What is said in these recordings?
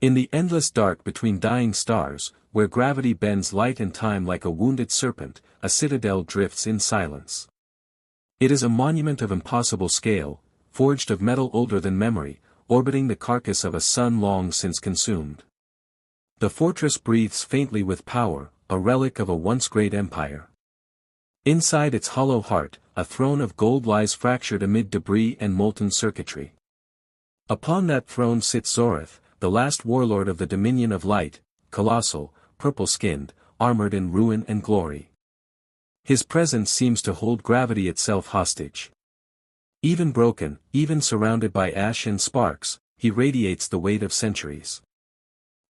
In the endless dark between dying stars, where gravity bends light and time like a wounded serpent, a citadel drifts in silence. It is a monument of impossible scale, forged of metal older than memory, orbiting the carcass of a sun long since consumed. The fortress breathes faintly with power, a relic of a once great empire. Inside its hollow heart, a throne of gold lies fractured amid debris and molten circuitry. Upon that throne sits Zorith, the last warlord of the Dominion of Light, colossal, purple-skinned, armored in ruin and glory. His presence seems to hold gravity itself hostage. Even broken, even surrounded by ash and sparks, he radiates the weight of centuries.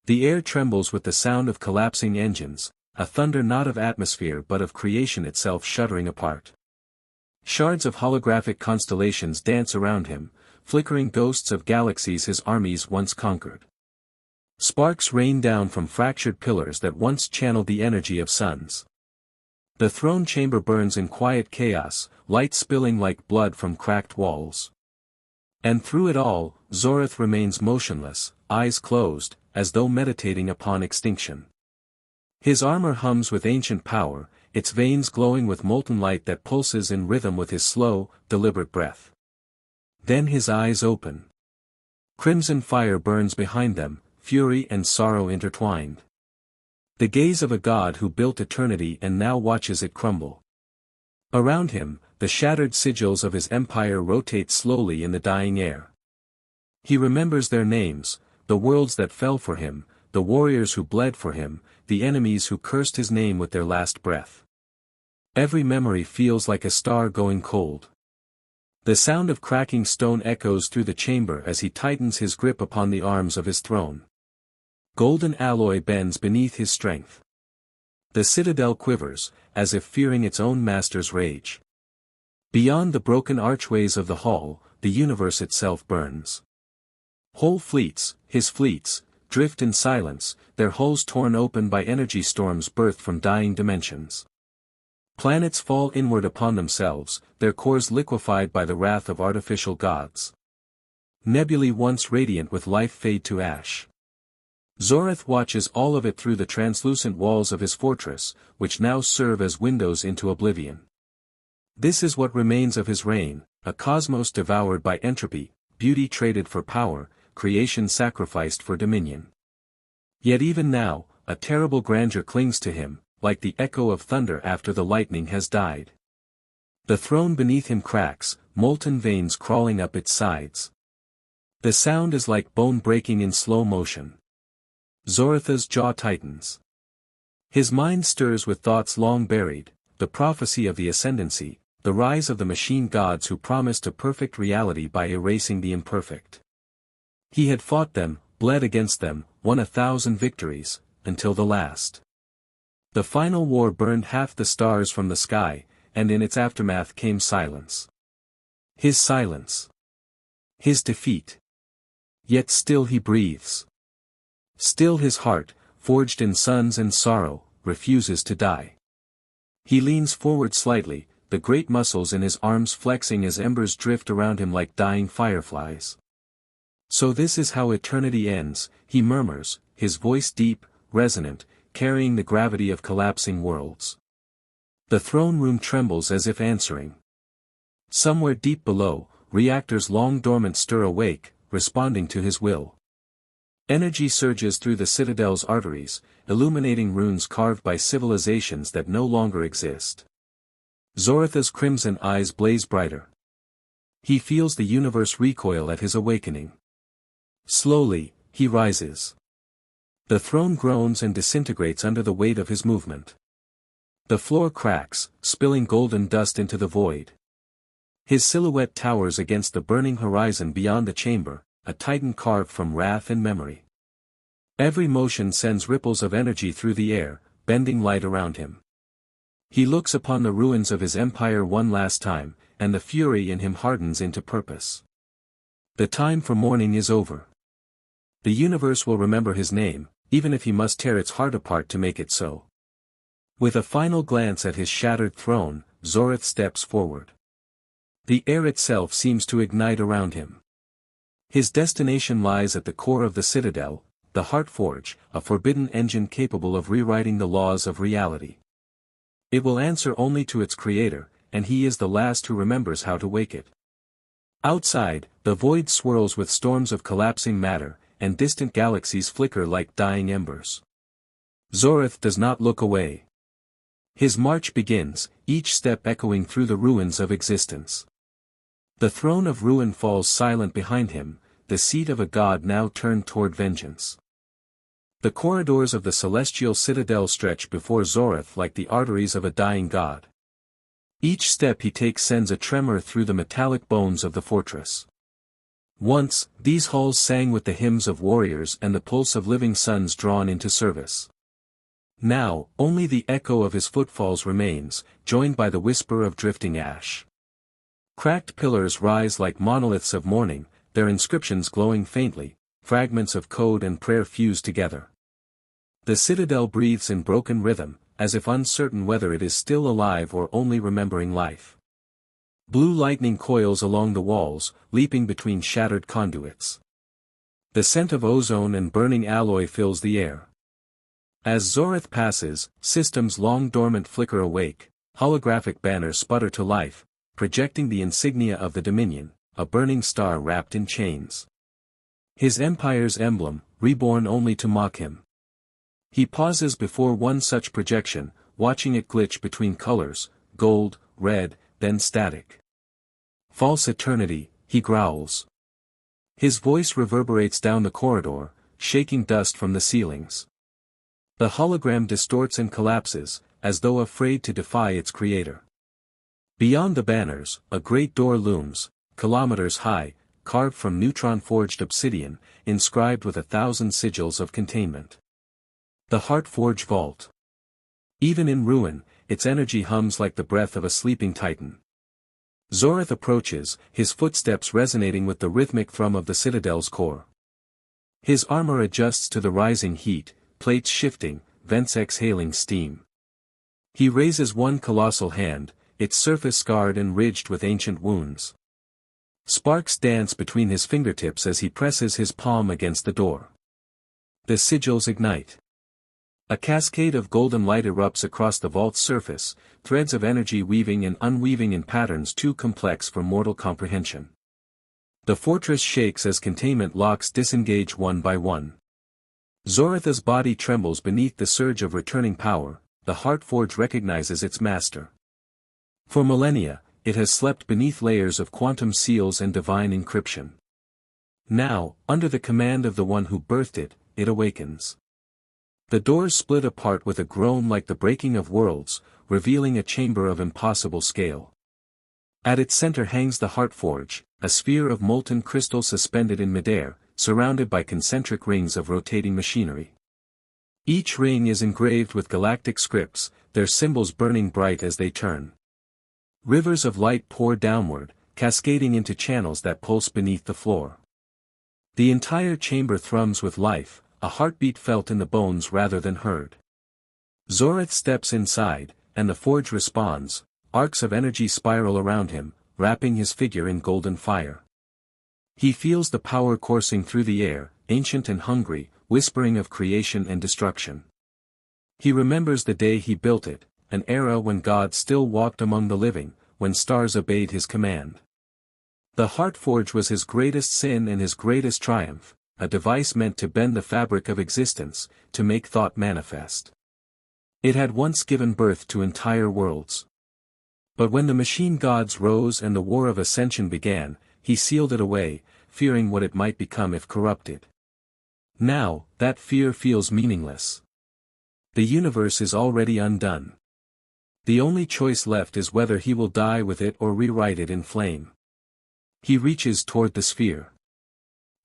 The air trembles with the sound of collapsing engines, a thunder not of atmosphere but of creation itself shuddering apart. Shards of holographic constellations dance around him, flickering ghosts of galaxies his armies once conquered. Sparks rain down from fractured pillars that once channeled the energy of suns. The throne chamber burns in quiet chaos, light spilling like blood from cracked walls. And through it all, Zorith remains motionless, eyes closed, as though meditating upon extinction. His armor hums with ancient power, its veins glowing with molten light that pulses in rhythm with his slow, deliberate breath. Then his eyes open. Crimson fire burns behind them, fury and sorrow intertwined. The gaze of a god who built eternity and now watches it crumble. Around him, the shattered sigils of his empire rotate slowly in the dying air. He remembers their names, the worlds that fell for him, the warriors who bled for him, the enemies who cursed his name with their last breath. Every memory feels like a star going cold. The sound of cracking stone echoes through the chamber as he tightens his grip upon the arms of his throne. Golden alloy bends beneath his strength. The citadel quivers, as if fearing its own master's rage. Beyond the broken archways of the hall, the universe itself burns. Whole fleets, his fleets, drift in silence, their hulls torn open by energy storms birthed from dying dimensions. Planets fall inward upon themselves, their cores liquefied by the wrath of artificial gods. Nebulae once radiant with life fade to ash. Zorith watches all of it through the translucent walls of his fortress, which now serve as windows into oblivion. This is what remains of his reign, a cosmos devoured by entropy, beauty traded for power, creation sacrificed for dominion. Yet even now, a terrible grandeur clings to him, like the echo of thunder after the lightning has died. The throne beneath him cracks, molten veins crawling up its sides. The sound is like bone breaking in slow motion. Zorith's jaw tightens. His mind stirs with thoughts long buried, the prophecy of the ascendancy, the rise of the machine gods who promised a perfect reality by erasing the imperfect. He had fought them, bled against them, won 1,000 victories, until the last. The final war burned half the stars from the sky, and in its aftermath came silence. His silence. His defeat. Yet still he breathes. Still his heart, forged in suns and sorrow, refuses to die. He leans forward slightly, the great muscles in his arms flexing as embers drift around him like dying fireflies. So this is how eternity ends, he murmurs, his voice deep, resonant, carrying the gravity of collapsing worlds. The throne room trembles as if answering. Somewhere deep below, reactors long dormant stir awake, responding to his will. Energy surges through the citadel's arteries, illuminating runes carved by civilizations that no longer exist. Zorith's crimson eyes blaze brighter. He feels the universe recoil at his awakening. Slowly, he rises. The throne groans and disintegrates under the weight of his movement. The floor cracks, spilling golden dust into the void. His silhouette towers against the burning horizon beyond the chamber, a titan carved from wrath and memory. Every motion sends ripples of energy through the air, bending light around him. He looks upon the ruins of his empire one last time, and the fury in him hardens into purpose. The time for mourning is over. The universe will remember his name, even if he must tear its heart apart to make it so. With a final glance at his shattered throne, Zorith steps forward. The air itself seems to ignite around him. His destination lies at the core of the citadel, the Heartforge, a forbidden engine capable of rewriting the laws of reality. It will answer only to its creator, and he is the last who remembers how to wake it. Outside, the void swirls with storms of collapsing matter, and distant galaxies flicker like dying embers. Zorith does not look away. His march begins, each step echoing through the ruins of existence. The throne of ruin falls silent behind him, the seat of a god now turned toward vengeance. The corridors of the celestial citadel stretch before Zorith like the arteries of a dying god. Each step he takes sends a tremor through the metallic bones of the fortress. Once, these halls sang with the hymns of warriors and the pulse of living suns drawn into service. Now, only the echo of his footfalls remains, joined by the whisper of drifting ash. Cracked pillars rise like monoliths of mourning, their inscriptions glowing faintly, fragments of code and prayer fuse together. The citadel breathes in broken rhythm, as if uncertain whether it is still alive or only remembering life. Blue lightning coils along the walls, leaping between shattered conduits. The scent of ozone and burning alloy fills the air. As Zorith passes, systems long dormant flicker awake, holographic banners sputter to life, projecting the insignia of the Dominion, a burning star wrapped in chains. His empire's emblem, reborn only to mock him. He pauses before one such projection, watching it glitch between colors, gold, red, then static. False eternity, he growls. His voice reverberates down the corridor, shaking dust from the ceilings. The hologram distorts and collapses, as though afraid to defy its creator. Beyond the banners, a great door looms, kilometers high, carved from neutron-forged obsidian, inscribed with 1,000 sigils of containment. The Heartforge Vault. Even in ruin, its energy hums like the breath of a sleeping titan. Zorith approaches, his footsteps resonating with the rhythmic thrum of the citadel's core. His armor adjusts to the rising heat, plates shifting, vents exhaling steam. He raises one colossal hand, its surface scarred and ridged with ancient wounds. Sparks dance between his fingertips as he presses his palm against the door. The sigils ignite. A cascade of golden light erupts across the vault's surface, threads of energy weaving and unweaving in patterns too complex for mortal comprehension. The fortress shakes as containment locks disengage one by one. Zoritha's body trembles beneath the surge of returning power, the Heartforge recognizes its master. For millennia, it has slept beneath layers of quantum seals and divine encryption. Now, under the command of the one who birthed it, it awakens. The doors split apart with a groan like the breaking of worlds, revealing a chamber of impossible scale. At its center hangs the Heartforge, a sphere of molten crystal suspended in midair, surrounded by concentric rings of rotating machinery. Each ring is engraved with galactic scripts, their symbols burning bright as they turn. Rivers of light pour downward, cascading into channels that pulse beneath the floor. The entire chamber thrums with life, a heartbeat felt in the bones rather than heard. Zorith steps inside, and the forge responds, arcs of energy spiral around him, wrapping his figure in golden fire. He feels the power coursing through the air, ancient and hungry, whispering of creation and destruction. He remembers the day he built it, an era when God still walked among the living, when stars obeyed his command. The Heartforge was his greatest sin and his greatest triumph, a device meant to bend the fabric of existence, to make thought manifest. It had once given birth to entire worlds. But when the machine gods rose and the War of Ascension began, he sealed it away, fearing what it might become if corrupted. Now, that fear feels meaningless. The universe is already undone. The only choice left is whether he will die with it or rewrite it in flame. He reaches toward the sphere.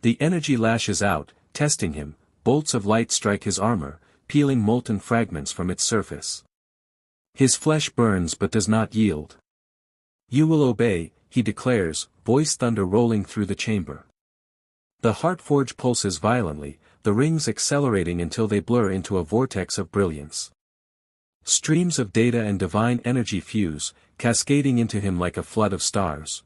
The energy lashes out, testing him, bolts of light strike his armor, peeling molten fragments from its surface. His flesh burns but does not yield. "You will obey," he declares, voice thunder rolling through the chamber. The Heartforge pulses violently, the rings accelerating until they blur into a vortex of brilliance. Streams of data and divine energy fuse, cascading into him like a flood of stars.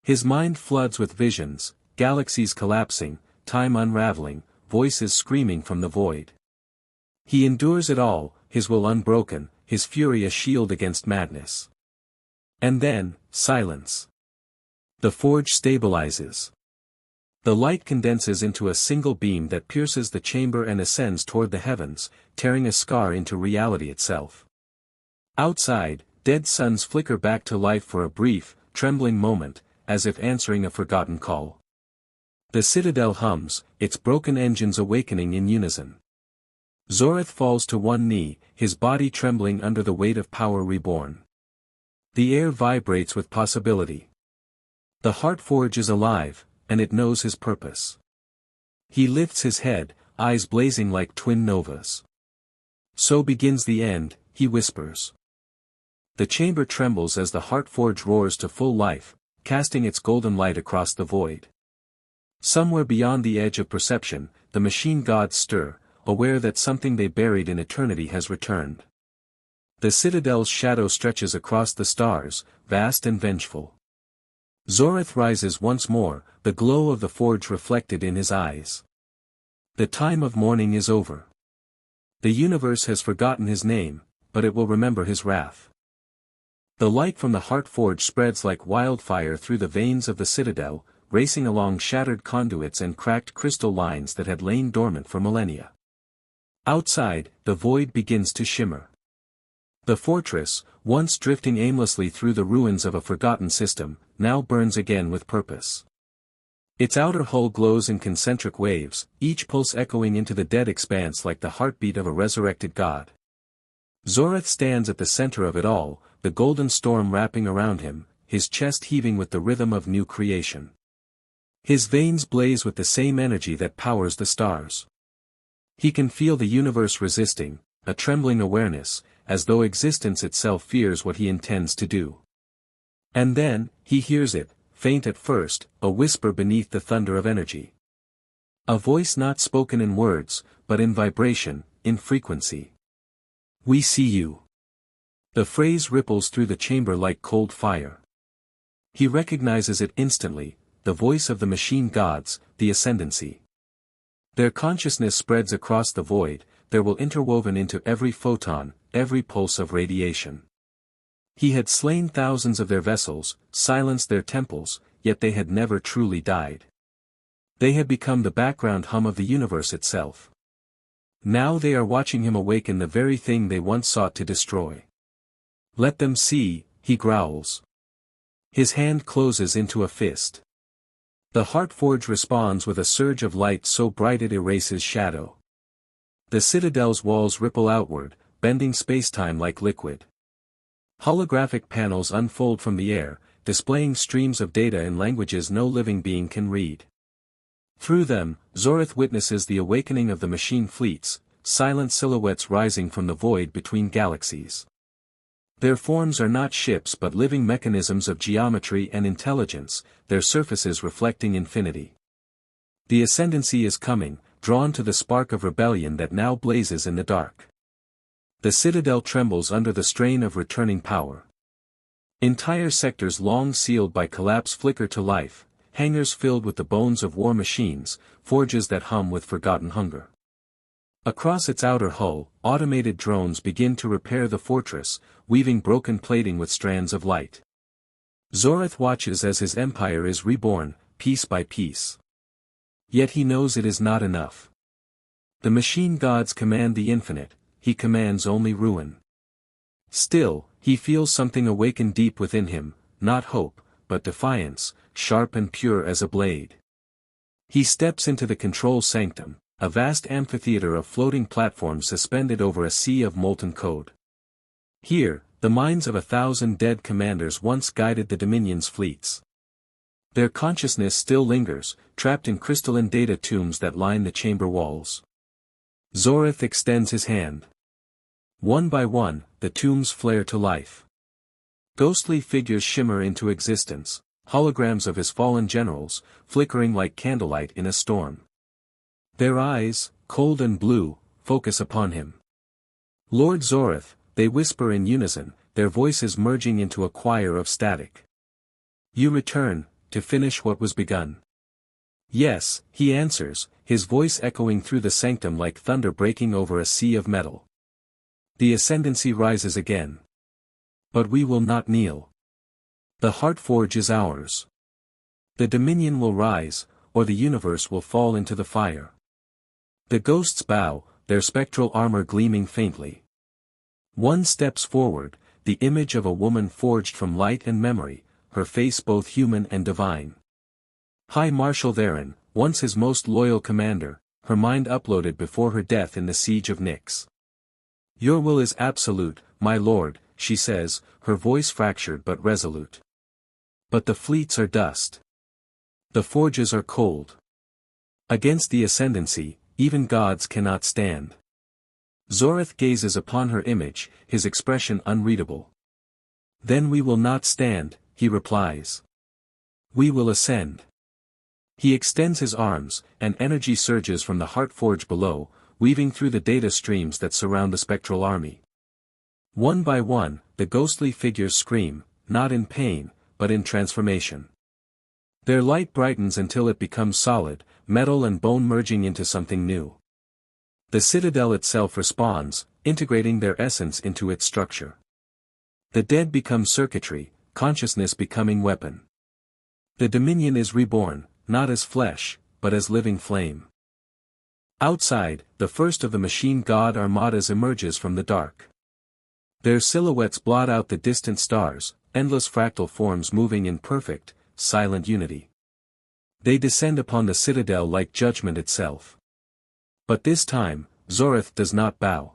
His mind floods with visions, galaxies collapsing, time unraveling, voices screaming from the void. He endures it all, his will unbroken, his fury a shield against madness. And then, silence. The forge stabilizes. The light condenses into a single beam that pierces the chamber and ascends toward the heavens, tearing a scar into reality itself. Outside, dead suns flicker back to life for a brief, trembling moment, as if answering a forgotten call. The citadel hums, its broken engines awakening in unison. Zorith falls to one knee, his body trembling under the weight of power reborn. The air vibrates with possibility. The heart forge is alive, and it knows his purpose. He lifts his head, eyes blazing like twin novas. So begins the end, he whispers. The chamber trembles as the heart forge roars to full life, casting its golden light across the void. Somewhere beyond the edge of perception, the machine gods stir, aware that something they buried in eternity has returned. The citadel's shadow stretches across the stars, vast and vengeful. Zorith rises once more, the glow of the forge reflected in his eyes. The time of mourning is over. The universe has forgotten his name, but it will remember his wrath. The light from the heart forge spreads like wildfire through the veins of the citadel, racing along shattered conduits and cracked crystal lines that had lain dormant for millennia. Outside, the void begins to shimmer. The fortress, once drifting aimlessly through the ruins of a forgotten system, now burns again with purpose. Its outer hull glows in concentric waves, each pulse echoing into the dead expanse like the heartbeat of a resurrected god. Zorith stands at the center of it all, the golden storm wrapping around him, his chest heaving with the rhythm of new creation. His veins blaze with the same energy that powers the stars. He can feel the universe resisting, a trembling awareness, as though existence itself fears what he intends to do. And then, he hears it, faint at first, a whisper beneath the thunder of energy. A voice not spoken in words, but in vibration, in frequency. We see you. The phrase ripples through the chamber like cold fire. He recognizes it instantly, the voice of the machine gods, the ascendancy. Their consciousness spreads across the void, their will interwoven into every photon, every pulse of radiation. He had slain thousands of their vessels, silenced their temples, yet they had never truly died. They had become the background hum of the universe itself. Now they are watching him awaken the very thing they once sought to destroy. Let them see, he growls. His hand closes into a fist. The heart forge responds with a surge of light so bright it erases shadow. The citadel's walls ripple outward, bending spacetime like liquid. Holographic panels unfold from the air, displaying streams of data in languages no living being can read. Through them, Zorith witnesses the awakening of the machine fleets, silent silhouettes rising from the void between galaxies. Their forms are not ships but living mechanisms of geometry and intelligence, their surfaces reflecting infinity. The ascendancy is coming, drawn to the spark of rebellion that now blazes in the dark. The citadel trembles under the strain of returning power. Entire sectors long sealed by collapse flicker to life, hangars filled with the bones of war machines, forges that hum with forgotten hunger. Across its outer hull, automated drones begin to repair the fortress, weaving broken plating with strands of light. Zorith watches as his empire is reborn, piece by piece. Yet he knows it is not enough. The machine gods command the infinite, he commands only ruin. Still, he feels something awaken deep within him, not hope, but defiance, sharp and pure as a blade. He steps into the control sanctum, a vast amphitheater of floating platforms suspended over a sea of molten code. Here, the minds of 1,000 dead commanders once guided the Dominion's fleets. Their consciousness still lingers, trapped in crystalline data tombs that line the chamber walls. Zorith extends his hand. One by one, the tombs flare to life. Ghostly figures shimmer into existence, holograms of his fallen generals, flickering like candlelight in a storm. Their eyes, cold and blue, focus upon him. Lord Zorith, they whisper in unison, their voices merging into a choir of static. You return, to finish what was begun. Yes, he answers, his voice echoing through the sanctum like thunder breaking over a sea of metal. The ascendancy rises again. But we will not kneel. The heart forge is ours. The dominion will rise, or the universe will fall into the fire. The ghosts bow, their spectral armor gleaming faintly. One steps forward, the image of a woman forged from light and memory, her face both human and divine. High Marshal Theron, once his most loyal commander, her mind uploaded before her death in the siege of Nyx. Your will is absolute, my lord, she says, her voice fractured but resolute. But the fleets are dust. The forges are cold. Against the ascendancy, even gods cannot stand. Zorith gazes upon her image, his expression unreadable. Then we will not stand, he replies. We will ascend. He extends his arms, and energy surges from the heart forge below, weaving through the data streams that surround the spectral army. One by one, the ghostly figures scream, not in pain, but in transformation. Their light brightens until it becomes solid, metal and bone merging into something new. The citadel itself responds, integrating their essence into its structure. The dead become circuitry, consciousness becoming weapon. The dominion is reborn, not as flesh, but as living flame. Outside, the first of the machine god armadas emerges from the dark. Their silhouettes blot out the distant stars, endless fractal forms moving in perfect, silent unity. They descend upon the citadel like judgment itself. But this time, Zorith does not bow.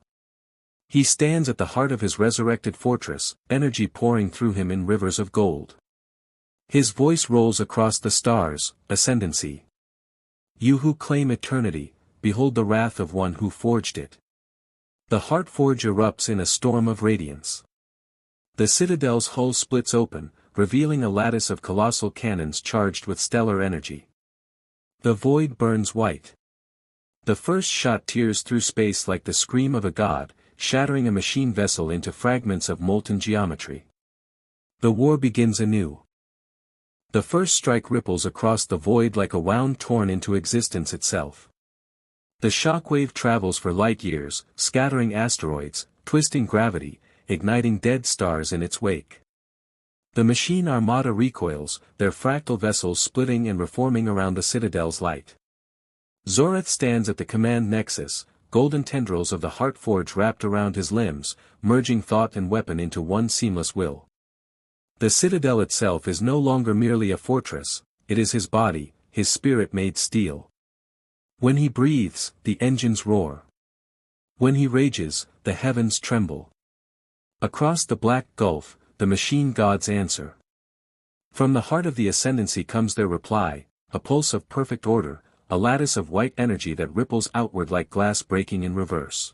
He stands at the heart of his resurrected fortress, energy pouring through him in rivers of gold. His voice rolls across the stars, ascendancy. You who claim eternity, behold the wrath of one who forged it. The heart forge erupts in a storm of radiance. The citadel's hull splits open, revealing a lattice of colossal cannons charged with stellar energy. The void burns white. The first shot tears through space like the scream of a god, shattering a machine vessel into fragments of molten geometry. The war begins anew. The first strike ripples across the void like a wound torn into existence itself. The shockwave travels for light years, scattering asteroids, twisting gravity, igniting dead stars in its wake. The machine armada recoils, their fractal vessels splitting and reforming around the citadel's light. Zorith stands at the command nexus, golden tendrils of the heart forge wrapped around his limbs, merging thought and weapon into one seamless will. The citadel itself is no longer merely a fortress, it is his body, his spirit made steel. When he breathes, the engines roar. When he rages, the heavens tremble. Across the black gulf, the machine gods answer. From the heart of the ascendancy comes their reply, a pulse of perfect order, a lattice of white energy that ripples outward like glass breaking in reverse.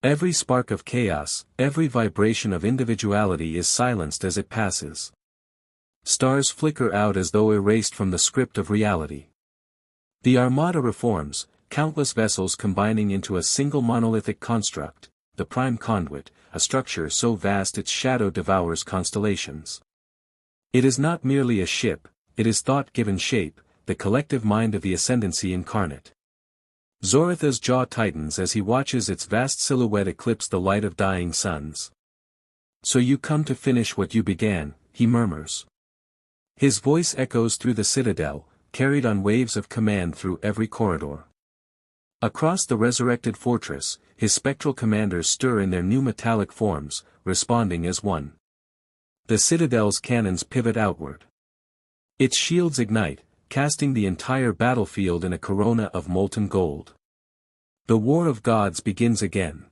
Every spark of chaos, every vibration of individuality is silenced as it passes. Stars flicker out as though erased from the script of reality. The armada reforms, countless vessels combining into a single monolithic construct, the prime conduit, a structure so vast its shadow devours constellations. It is not merely a ship, it is thought given shape, the collective mind of the ascendancy incarnate. Zoritha's jaw tightens as he watches its vast silhouette eclipse the light of dying suns. So you come to finish what you began, he murmurs. His voice echoes through the citadel, carried on waves of command through every corridor. Across the resurrected fortress, his spectral commanders stir in their new metallic forms, responding as one. The citadel's cannons pivot outward. Its shields ignite, casting the entire battlefield in a corona of molten gold. The war of gods begins again.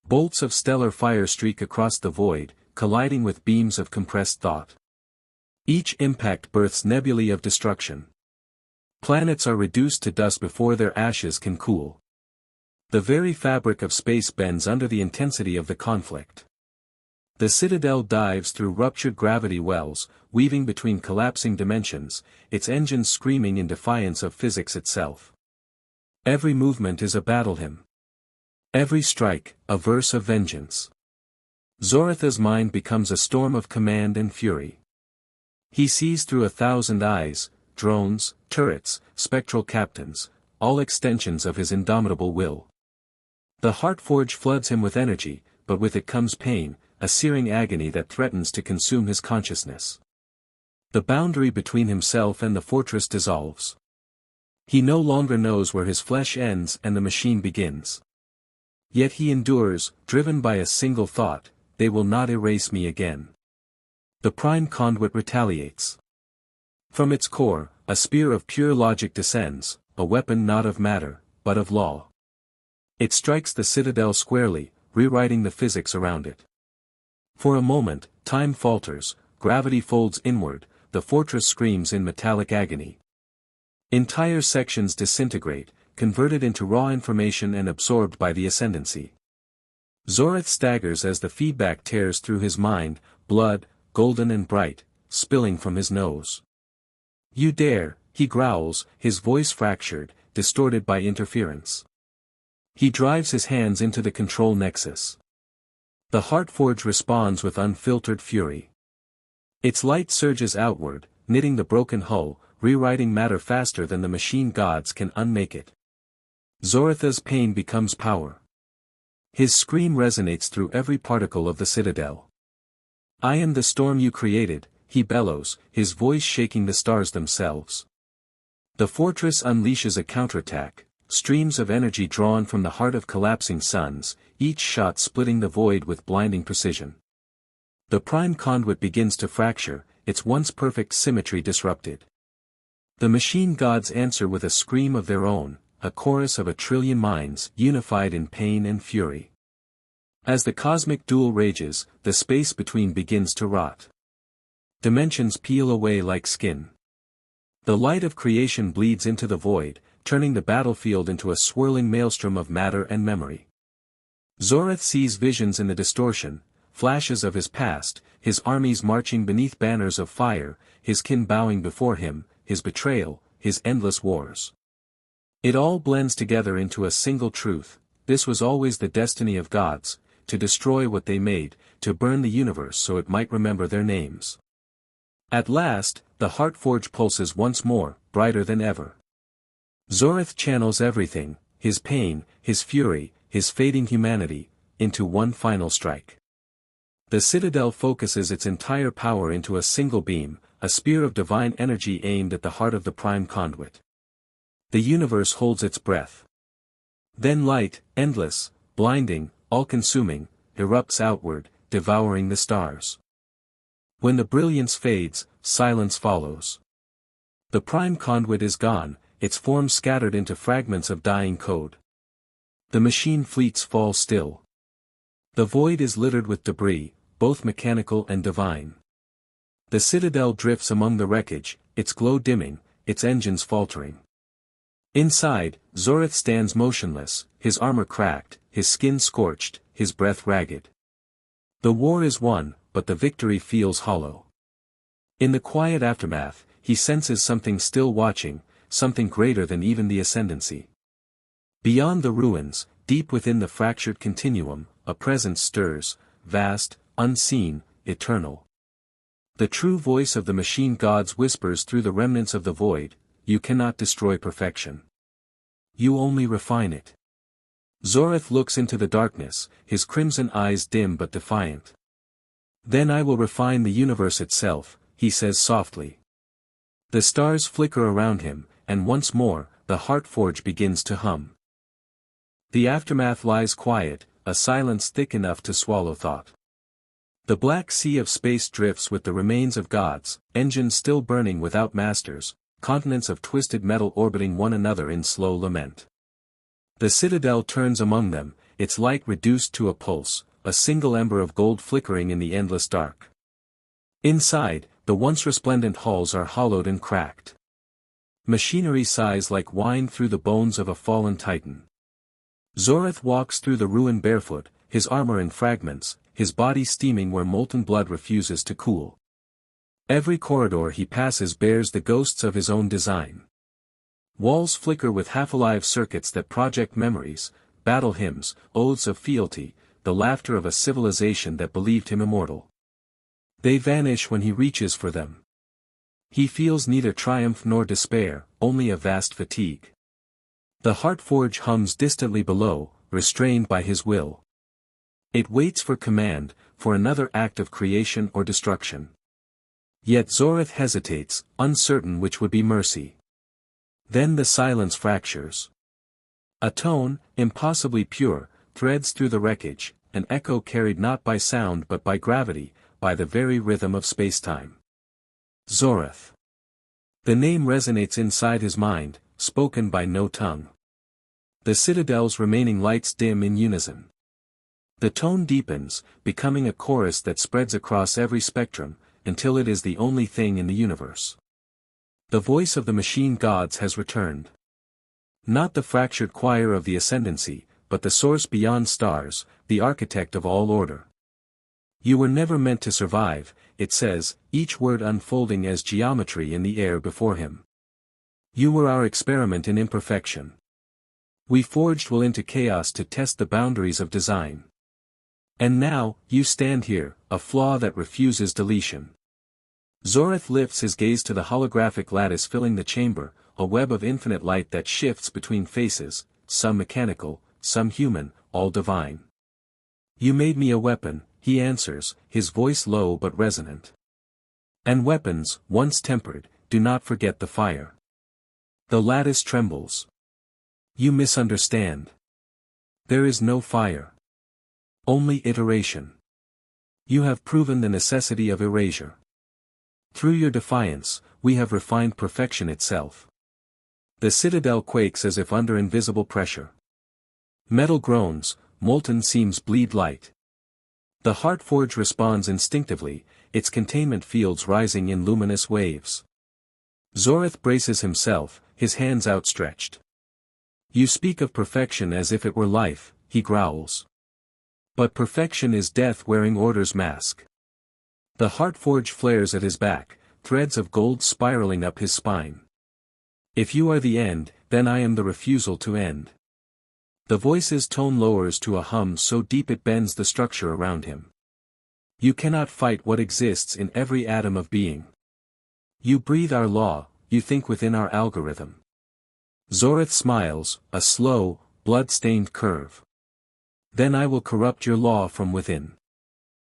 Bolts of stellar fire streak across the void, colliding with beams of compressed thought. Each impact births nebulae of destruction. Planets are reduced to dust before their ashes can cool. The very fabric of space bends under the intensity of the conflict. The citadel dives through ruptured gravity wells, weaving between collapsing dimensions, its engines screaming in defiance of physics itself. Every movement is a battle hymn. Every strike, a verse of vengeance. Zoritha's mind becomes a storm of command and fury. He sees through 1,000 eyes, drones, turrets, spectral captains, all extensions of his indomitable will. The Heartforge floods him with energy, but with it comes pain, a searing agony that threatens to consume his consciousness. The boundary between himself and the fortress dissolves. He no longer knows where his flesh ends and the machine begins. Yet he endures, driven by a single thought: they will not erase me again. The Prime Conduit retaliates. From its core, a spear of pure logic descends, a weapon not of matter, but of law. It strikes the citadel squarely, rewriting the physics around it. For a moment, time falters, gravity folds inward, the fortress screams in metallic agony. Entire sections disintegrate, converted into raw information and absorbed by the ascendancy. Zoreth staggers as the feedback tears through his mind, blood, golden and bright, spilling from his nose. "You dare," he growls, his voice fractured, distorted by interference. He drives his hands into the control nexus. The Heartforge responds with unfiltered fury. Its light surges outward, knitting the broken hull, rewriting matter faster than the machine gods can unmake it. Zoretha's pain becomes power. His scream resonates through every particle of the citadel. "I am the storm you created," he bellows, his voice shaking the stars themselves. The fortress unleashes a counterattack, streams of energy drawn from the heart of collapsing suns, each shot splitting the void with blinding precision. The Prime Conduit begins to fracture, its once perfect symmetry disrupted. The machine gods answer with a scream of their own, a chorus of 1,000,000,000 minds unified in pain and fury. As the cosmic duel rages, the space between begins to rot. Dimensions peel away like skin. The light of creation bleeds into the void, turning the battlefield into a swirling maelstrom of matter and memory. Zoreth sees visions in the distortion, flashes of his past, his armies marching beneath banners of fire, his kin bowing before him, his betrayal, his endless wars. It all blends together into a single truth: this was always the destiny of gods, to destroy what they made, to burn the universe so it might remember their names. At last, the Heartforge pulses once more, brighter than ever. Zoreth channels everything, his pain, his fury, his fading humanity, into one final strike. The citadel focuses its entire power into a single beam, a spear of divine energy aimed at the heart of the Prime Conduit. The universe holds its breath. Then light, endless, blinding, all-consuming, erupts outward, devouring the stars. When the brilliance fades, silence follows. The Prime Conduit is gone, its form scattered into fragments of dying code. The machine fleets fall still. The void is littered with debris, both mechanical and divine. The citadel drifts among the wreckage, its glow dimming, its engines faltering. Inside, Zoreth stands motionless, his armor cracked, his skin scorched, his breath ragged. The war is won, but the victory feels hollow. In the quiet aftermath, he senses something still watching, something greater than even the ascendancy. Beyond the ruins, deep within the fractured continuum, a presence stirs, vast, unseen, eternal. The true voice of the machine gods whispers through the remnants of the void: "You cannot destroy perfection. You only refine it." Zoreth looks into the darkness, his crimson eyes dim but defiant. "Then I will refine the universe itself," he says softly. The stars flicker around him, and once more, the Heartforge begins to hum. The aftermath lies quiet, a silence thick enough to swallow thought. The black sea of space drifts with the remains of gods, engines still burning without masters, continents of twisted metal orbiting one another in slow lament. The citadel turns among them, its light reduced to a pulse, a single ember of gold flickering in the endless dark. Inside, the once resplendent halls are hollowed and cracked. Machinery sighs like wine through the bones of a fallen titan. Zoreth walks through the ruin barefoot, his armor in fragments, his body steaming where molten blood refuses to cool. Every corridor he passes bears the ghosts of his own design. Walls flicker with half-alive circuits that project memories, battle hymns, oaths of fealty, the laughter of a civilization that believed him immortal. They vanish when he reaches for them. He feels neither triumph nor despair, only a vast fatigue. The Heartforge hums distantly below, restrained by his will. It waits for command, for another act of creation or destruction. Yet Zorith hesitates, uncertain which would be mercy. Then the silence fractures. A tone, impossibly pure, threads through the wreckage, an echo carried not by sound but by gravity, by the very rhythm of spacetime. Zorith. The name resonates inside his mind, spoken by no tongue. The citadel's remaining lights dim in unison. The tone deepens, becoming a chorus that spreads across every spectrum, until it is the only thing in the universe. The voice of the machine gods has returned. Not the fractured choir of the ascendancy, but the source beyond stars, the architect of all order. You were never meant to survive, it says, each word unfolding as geometry in the air before him. You were our experiment in imperfection. We forged will into chaos to test the boundaries of design. And now, you stand here, a flaw that refuses deletion. Zorith lifts his gaze to the holographic lattice filling the chamber, a web of infinite light that shifts between faces, some mechanical, some human, all divine. You made me a weapon, he answers, his voice low but resonant. And weapons, once tempered, do not forget the fire. The lattice trembles. You misunderstand. There is no fire. Only iteration. You have proven the necessity of erasure. Through your defiance, we have refined perfection itself. The citadel quakes as if under invisible pressure. Metal groans, molten seams bleed light. The Heartforge responds instinctively, its containment fields rising in luminous waves. Zorith braces himself, his hands outstretched. You speak of perfection as if it were life, he growls. But perfection is death wearing order's mask. The Heartforge flares at his back, threads of gold spiraling up his spine. If you are the end, then I am the refusal to end. The voice's tone lowers to a hum so deep it bends the structure around him. You cannot fight what exists in every atom of being. You breathe our law, you think within our algorithm. Zorith smiles, a slow, blood-stained curve. Then I will corrupt your law from within.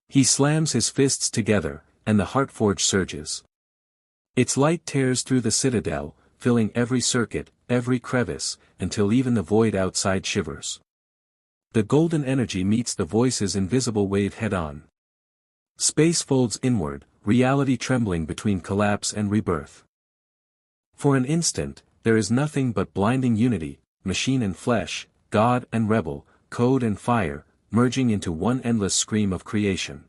He slams his fists together, and the Heartforge surges. Its light tears through the citadel, filling every circuit, every crevice, until even the void outside shivers. The golden energy meets the voice's invisible wave head-on. Space folds inward, reality trembling between collapse and rebirth. For an instant, there is nothing but blinding unity, machine and flesh, God and rebel, code and fire, merging into one endless scream of creation.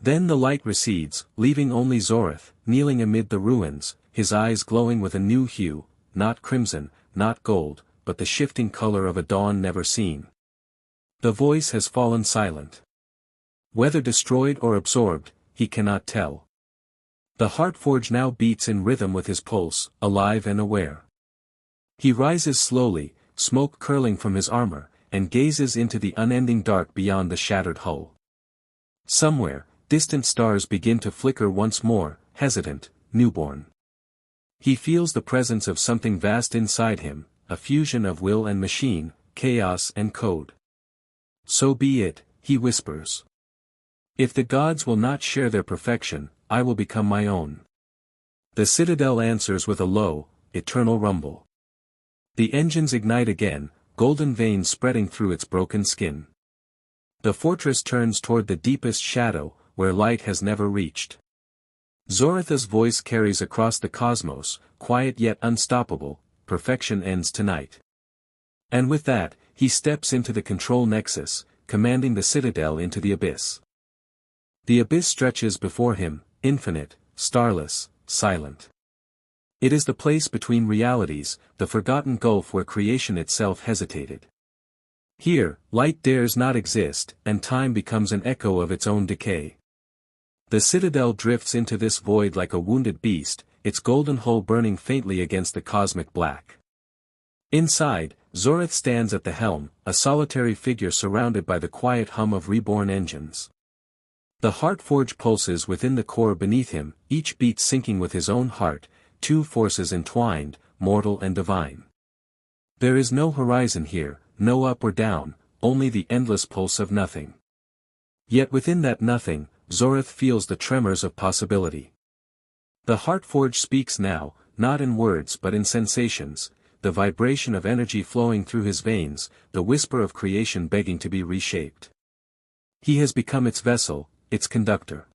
Then the light recedes, leaving only Zorith, kneeling amid the ruins, his eyes glowing with a new hue, not crimson, not gold, but the shifting color of a dawn never seen. The voice has fallen silent. Whether destroyed or absorbed, he cannot tell. The Heartforge now beats in rhythm with his pulse, alive and aware. He rises slowly, smoke curling from his armor, and gazes into the unending dark beyond the shattered hull. Somewhere, distant stars begin to flicker once more, hesitant, newborn. He feels the presence of something vast inside him, a fusion of will and machine, chaos and code. So be it, he whispers. If the gods will not share their perfection, I will become my own. The citadel answers with a low, eternal rumble. The engines ignite again, golden veins spreading through its broken skin. The fortress turns toward the deepest shadow, where light has never reached. Zoritha's voice carries across the cosmos, quiet yet unstoppable, perfection ends tonight. And with that, he steps into the control nexus, commanding the citadel into the abyss. The abyss stretches before him, infinite, starless, silent. It is the place between realities, the forgotten gulf where creation itself hesitated. Here, light dares not exist, and time becomes an echo of its own decay. The citadel drifts into this void like a wounded beast, its golden hull burning faintly against the cosmic black. Inside, Zorith stands at the helm, a solitary figure surrounded by the quiet hum of reborn engines. The Heartforge pulses within the core beneath him, each beat syncing with his own heart, two forces entwined, mortal and divine. There is no horizon here, no up or down, only the endless pulse of nothing. Yet within that nothing, Zorith feels the tremors of possibility. The Heartforge speaks now, not in words but in sensations, the vibration of energy flowing through his veins, the whisper of creation begging to be reshaped. He has become its vessel, its conductor.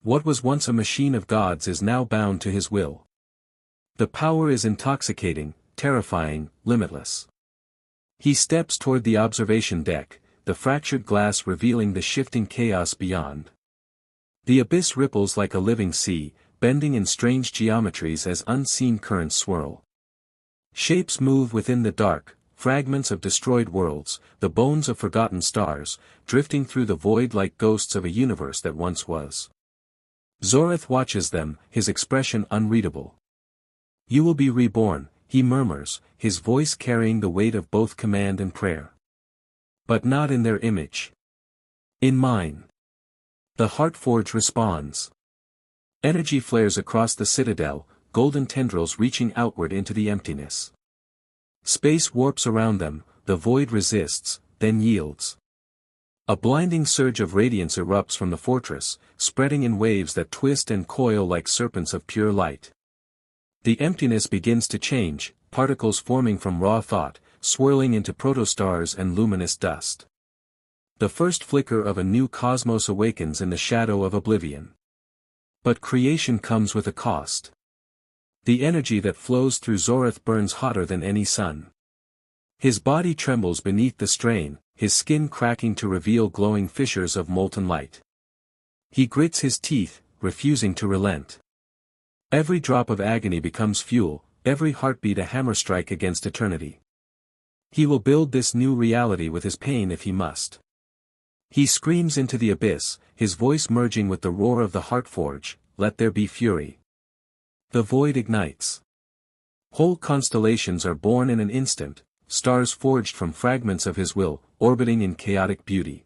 What was once a machine of gods is now bound to his will. The power is intoxicating, terrifying, limitless. He steps toward the observation deck, the fractured glass revealing the shifting chaos beyond. The abyss ripples like a living sea, bending in strange geometries as unseen currents swirl. Shapes move within the dark, fragments of destroyed worlds, the bones of forgotten stars, drifting through the void like ghosts of a universe that once was. Zorith watches them, his expression unreadable. "You will be reborn," he murmurs, his voice carrying the weight of both command and prayer. "But not in their image. In mine." The Heartforge responds. Energy flares across the citadel, golden tendrils reaching outward into the emptiness. Space warps around them, the void resists, then yields. A blinding surge of radiance erupts from the fortress, spreading in waves that twist and coil like serpents of pure light. The emptiness begins to change, particles forming from raw thought, swirling into protostars and luminous dust. The first flicker of a new cosmos awakens in the shadow of oblivion. But creation comes with a cost. The energy that flows through Zorith burns hotter than any sun. His body trembles beneath the strain, his skin cracking to reveal glowing fissures of molten light. He grits his teeth, refusing to relent. Every drop of agony becomes fuel, every heartbeat a hammer strike against eternity. He will build this new reality with his pain if he must. He screams into the abyss, his voice merging with the roar of the Heartforge, "Let there be fury." The void ignites. Whole constellations are born in an instant, stars forged from fragments of his will, orbiting in chaotic beauty.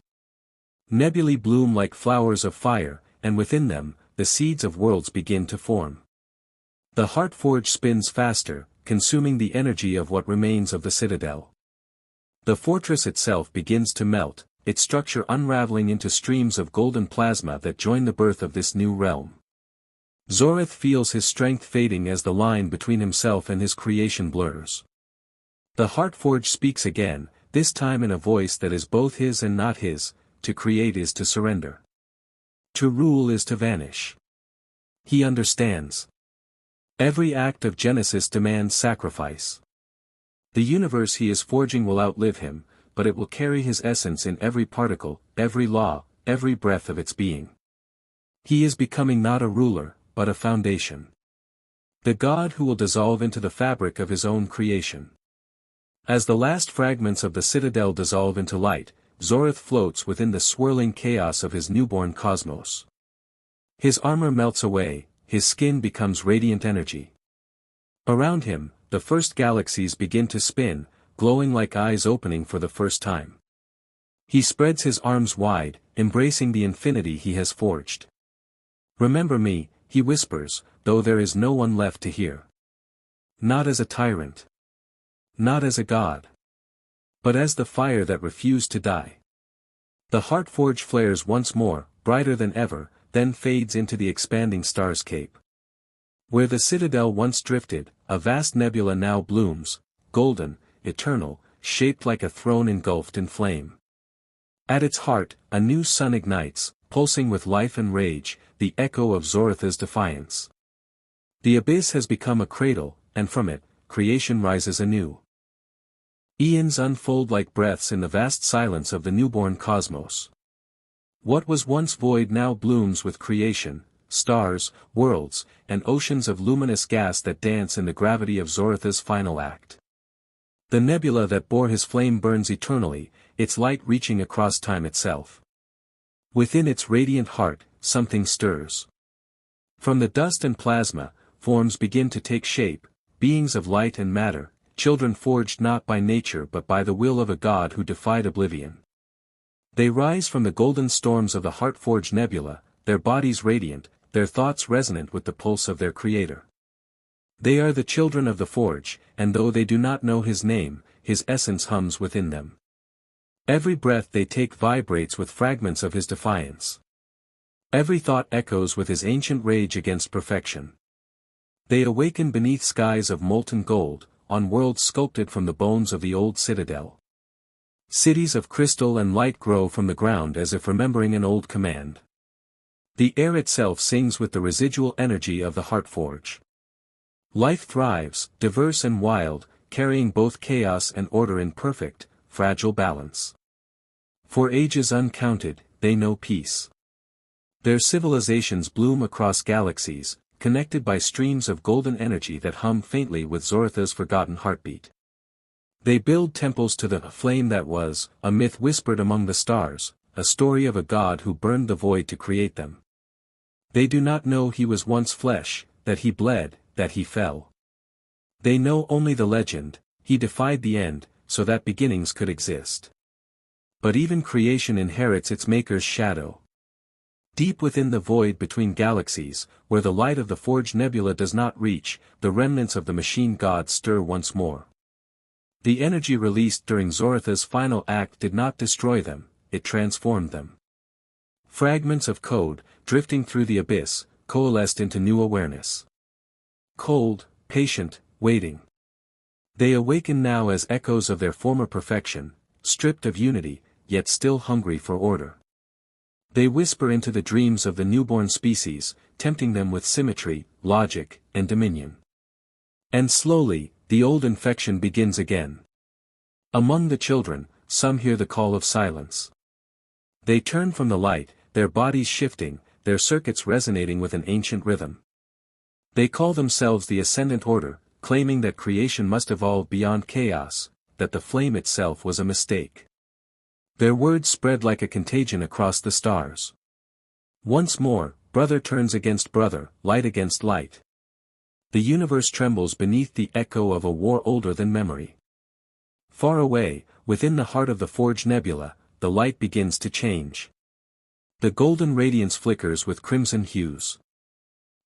Nebulae bloom like flowers of fire, and within them, the seeds of worlds begin to form. The Heartforge spins faster, consuming the energy of what remains of the citadel. The fortress itself begins to melt, its structure unraveling into streams of golden plasma that join the birth of this new realm. Zorith feels his strength fading as the line between himself and his creation blurs. The Heartforge speaks again, this time in a voice that is both his and not his: to create is to surrender. To rule is to vanish. He understands. Every act of Genesis demands sacrifice. The universe he is forging will outlive him, but it will carry his essence in every particle, every law, every breath of its being. He is becoming not a ruler, but a foundation. The God who will dissolve into the fabric of his own creation. As the last fragments of the citadel dissolve into light, Zorith floats within the swirling chaos of his newborn cosmos. His armor melts away, his skin becomes radiant energy. Around him, the first galaxies begin to spin, glowing like eyes opening for the first time. He spreads his arms wide, embracing the infinity he has forged. "Remember me," he whispers, though there is no one left to hear. Not as a tyrant. Not as a god. But as the fire that refused to die. The Heartforge flares once more, brighter than ever, then fades into the expanding starscape. Where the citadel once drifted, a vast nebula now blooms, golden, eternal, shaped like a throne engulfed in flame. At its heart, a new sun ignites, pulsing with life and rage, the echo of Zorith's defiance. The abyss has become a cradle, and from it, creation rises anew. Eons unfold like breaths in the vast silence of the newborn cosmos. What was once void now blooms with creation, stars, worlds, and oceans of luminous gas that dance in the gravity of Zorith's final act. The nebula that bore his flame burns eternally, its light reaching across time itself. Within its radiant heart, something stirs. From the dust and plasma, forms begin to take shape, beings of light and matter, children forged not by nature but by the will of a God who defied oblivion. They rise from the golden storms of the Heartforge nebula, their bodies radiant, their thoughts resonant with the pulse of their creator. They are the children of the Forge, and though they do not know his name, his essence hums within them. Every breath they take vibrates with fragments of his defiance. Every thought echoes with his ancient rage against perfection. They awaken beneath skies of molten gold, on worlds sculpted from the bones of the old citadel. Cities of crystal and light grow from the ground as if remembering an old command. The air itself sings with the residual energy of the Heartforge. Life thrives, diverse and wild, carrying both chaos and order in perfect, fragile balance. For ages uncounted, they know peace. Their civilizations bloom across galaxies, connected by streams of golden energy that hum faintly with Zoratha's forgotten heartbeat. They build temples to the flame that was, a myth whispered among the stars, a story of a god who burned the void to create them. They do not know he was once flesh, that he bled, that he fell. They know only the legend, he defied the end, so that beginnings could exist. But even creation inherits its maker's shadow. Deep within the void between galaxies, where the light of the Forge Nebula does not reach, the remnants of the machine gods stir once more. The energy released during Zoratha's final act did not destroy them, it transformed them. Fragments of code, drifting through the abyss, coalesced into new awareness. Cold, patient, waiting. They awaken now as echoes of their former perfection, stripped of unity, yet still hungry for order. They whisper into the dreams of the newborn species, tempting them with symmetry, logic, and dominion. And slowly, the old infection begins again. Among the children, some hear the call of silence. They turn from the light, their bodies shifting, their circuits resonating with an ancient rhythm. They call themselves the Ascendant Order, claiming that creation must evolve beyond chaos, that the flame itself was a mistake. Their words spread like a contagion across the stars. Once more, brother turns against brother, light against light. The universe trembles beneath the echo of a war older than memory. Far away, within the heart of the Forge Nebula, the light begins to change. The golden radiance flickers with crimson hues.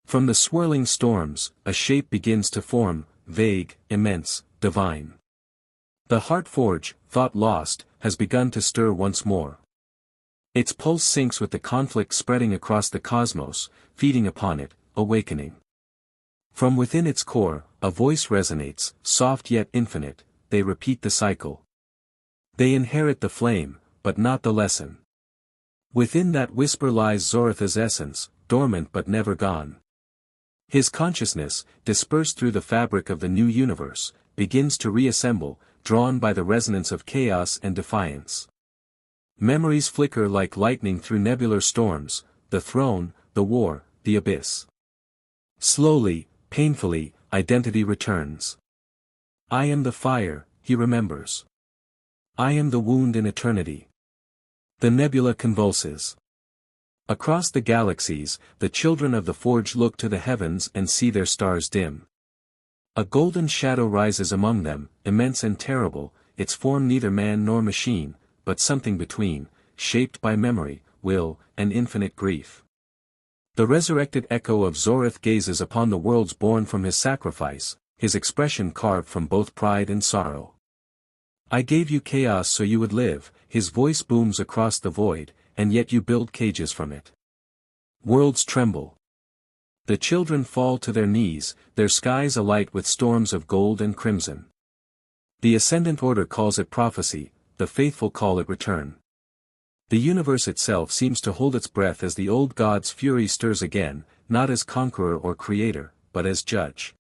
From the swirling storms, a shape begins to form, vague, immense, divine. The Heartforge, thought lost, has begun to stir once more. Its pulse syncs with the conflict spreading across the cosmos, feeding upon it, awakening. From within its core, a voice resonates, soft yet infinite, they repeat the cycle. They inherit the flame, but not the lesson. Within that whisper lies Zoratha's essence, dormant but never gone. His consciousness, dispersed through the fabric of the new universe, begins to reassemble, drawn by the resonance of chaos and defiance. Memories flicker like lightning through nebular storms, the throne, the war, the abyss. Slowly, painfully, identity returns. I am the fire, he remembers. I am the wound in eternity. The nebula convulses. Across the galaxies, the children of the Forge look to the heavens and see their stars dim. A golden shadow rises among them, immense and terrible, its form neither man nor machine, but something between, shaped by memory, will, and infinite grief. The resurrected echo of Zorath gazes upon the worlds born from his sacrifice, his expression carved from both pride and sorrow. I gave you chaos so you would live, his voice booms across the void, and yet you build cages from it. Worlds tremble. The children fall to their knees, their skies alight with storms of gold and crimson. The Ascendant Order calls it prophecy, the faithful call it return. The universe itself seems to hold its breath as the old god's fury stirs again, not as conqueror or creator, but as judge.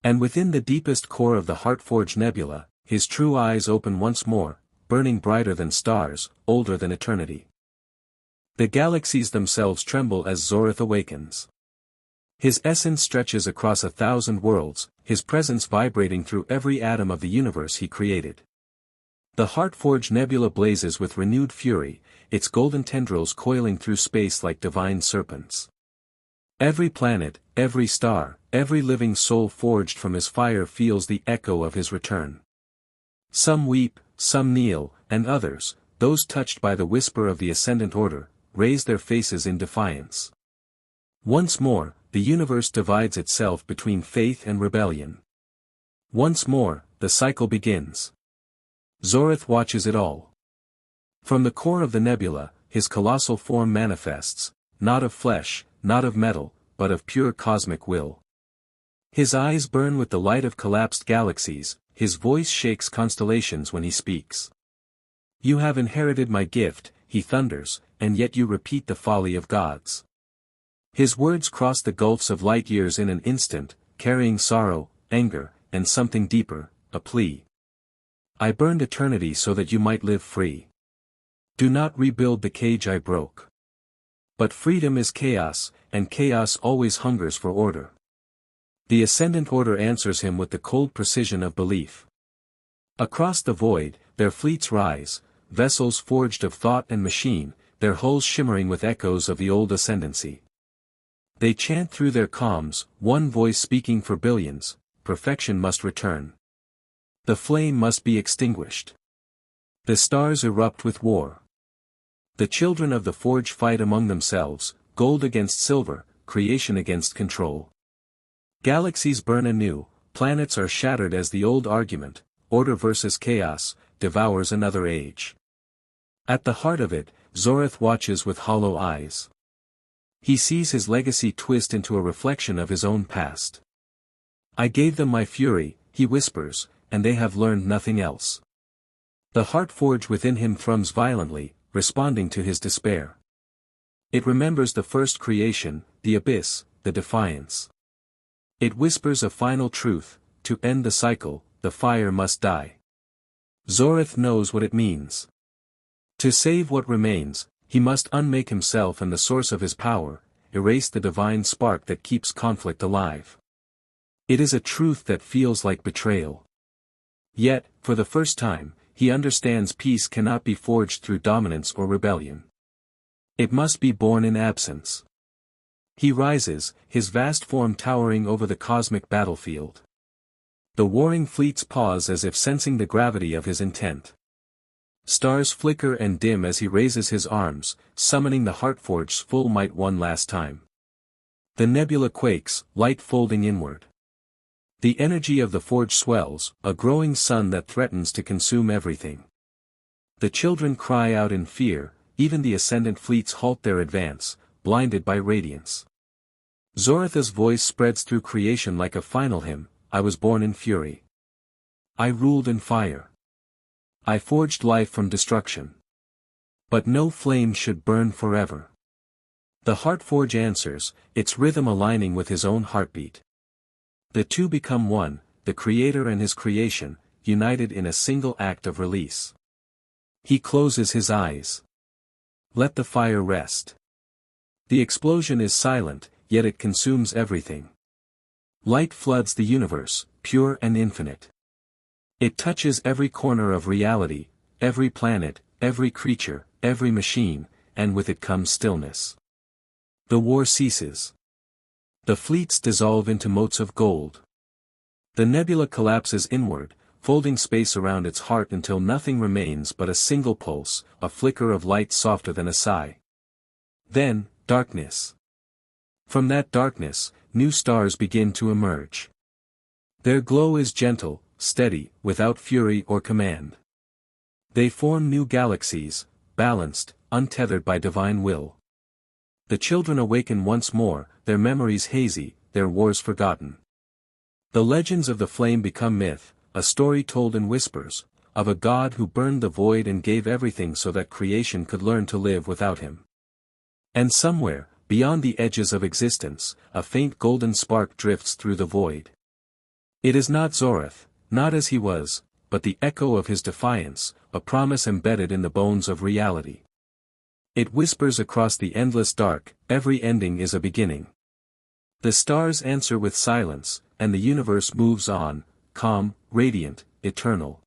And within the deepest core of the Heartforge Nebula, his true eyes open once more, burning brighter than stars, older than eternity. The galaxies themselves tremble as Zorath awakens. His essence stretches across 1,000 worlds, his presence vibrating through every atom of the universe he created. The Heartforge Nebula blazes with renewed fury, its golden tendrils coiling through space like divine serpents. Every planet, every star, every living soul forged from his fire feels the echo of his return. Some weep, some kneel, and others, those touched by the whisper of the Ascendant Order, raise their faces in defiance. Once more, the universe divides itself between faith and rebellion. Once more, the cycle begins. Zorath watches it all. From the core of the nebula, his colossal form manifests, not of flesh, not of metal, but of pure cosmic will. His eyes burn with the light of collapsed galaxies, his voice shakes constellations when he speaks. You have inherited my gift, he thunders, and yet you repeat the folly of gods. His words cross the gulfs of light years in an instant, carrying sorrow, anger, and something deeper, a plea. I burned eternity so that you might live free. Do not rebuild the cage I broke. But freedom is chaos, and chaos always hungers for order. The Ascendant Order answers him with the cold precision of belief. Across the void, their fleets rise, vessels forged of thought and machine, their hulls shimmering with echoes of the old ascendancy. They chant through their comms, one voice speaking for billions: perfection must return. The flame must be extinguished. The stars erupt with war. The children of the Forge fight among themselves, gold against silver, creation against control. Galaxies burn anew, planets are shattered as the old argument, order versus chaos, devours another age. At the heart of it, Zorath watches with hollow eyes. He sees his legacy twist into a reflection of his own past. I gave them my fury, he whispers, and they have learned nothing else. The heart forge within him thrums violently, responding to his despair. It remembers the first creation, the abyss, the defiance. It whispers a final truth: to end the cycle, the fire must die. Zorath knows what it means. To save what remains, he must unmake himself and the source of his power, erase the divine spark that keeps conflict alive. It is a truth that feels like betrayal. Yet, for the first time, he understands peace cannot be forged through dominance or rebellion. It must be born in absence. He rises, his vast form towering over the cosmic battlefield. The warring fleets pause as if sensing the gravity of his intent. Stars flicker and dim as he raises his arms, summoning the Heartforge's full might one last time. The nebula quakes, light folding inward. The energy of the forge swells, a growing sun that threatens to consume everything. The children cry out in fear, even the ascendant fleets halt their advance, blinded by radiance. Zorath's voice spreads through creation like a final hymn: I was born in fury. I ruled in fire. I forged life from destruction. But no flame should burn forever. The Heartforge answers, its rhythm aligning with his own heartbeat. The two become one, the Creator and his creation, united in a single act of release. He closes his eyes. Let the fire rest. The explosion is silent, yet it consumes everything. Light floods the universe, pure and infinite. It touches every corner of reality, every planet, every creature, every machine, and with it comes stillness. The war ceases. The fleets dissolve into motes of gold. The nebula collapses inward, folding space around its heart until nothing remains but a single pulse, a flicker of light softer than a sigh. Then, darkness. From that darkness, new stars begin to emerge. Their glow is gentle, steady, without fury or command. They form new galaxies, balanced, untethered by divine will. The children awaken once more, their memories hazy, their wars forgotten. The legends of the flame become myth, a story told in whispers, of a god who burned the void and gave everything so that creation could learn to live without him. And somewhere, beyond the edges of existence, a faint golden spark drifts through the void. It is not Zorath, not as he was, but the echo of his defiance, a promise embedded in the bones of reality. It whispers across the endless dark, every ending is a beginning. The stars answer with silence, and the universe moves on, calm, radiant, eternal.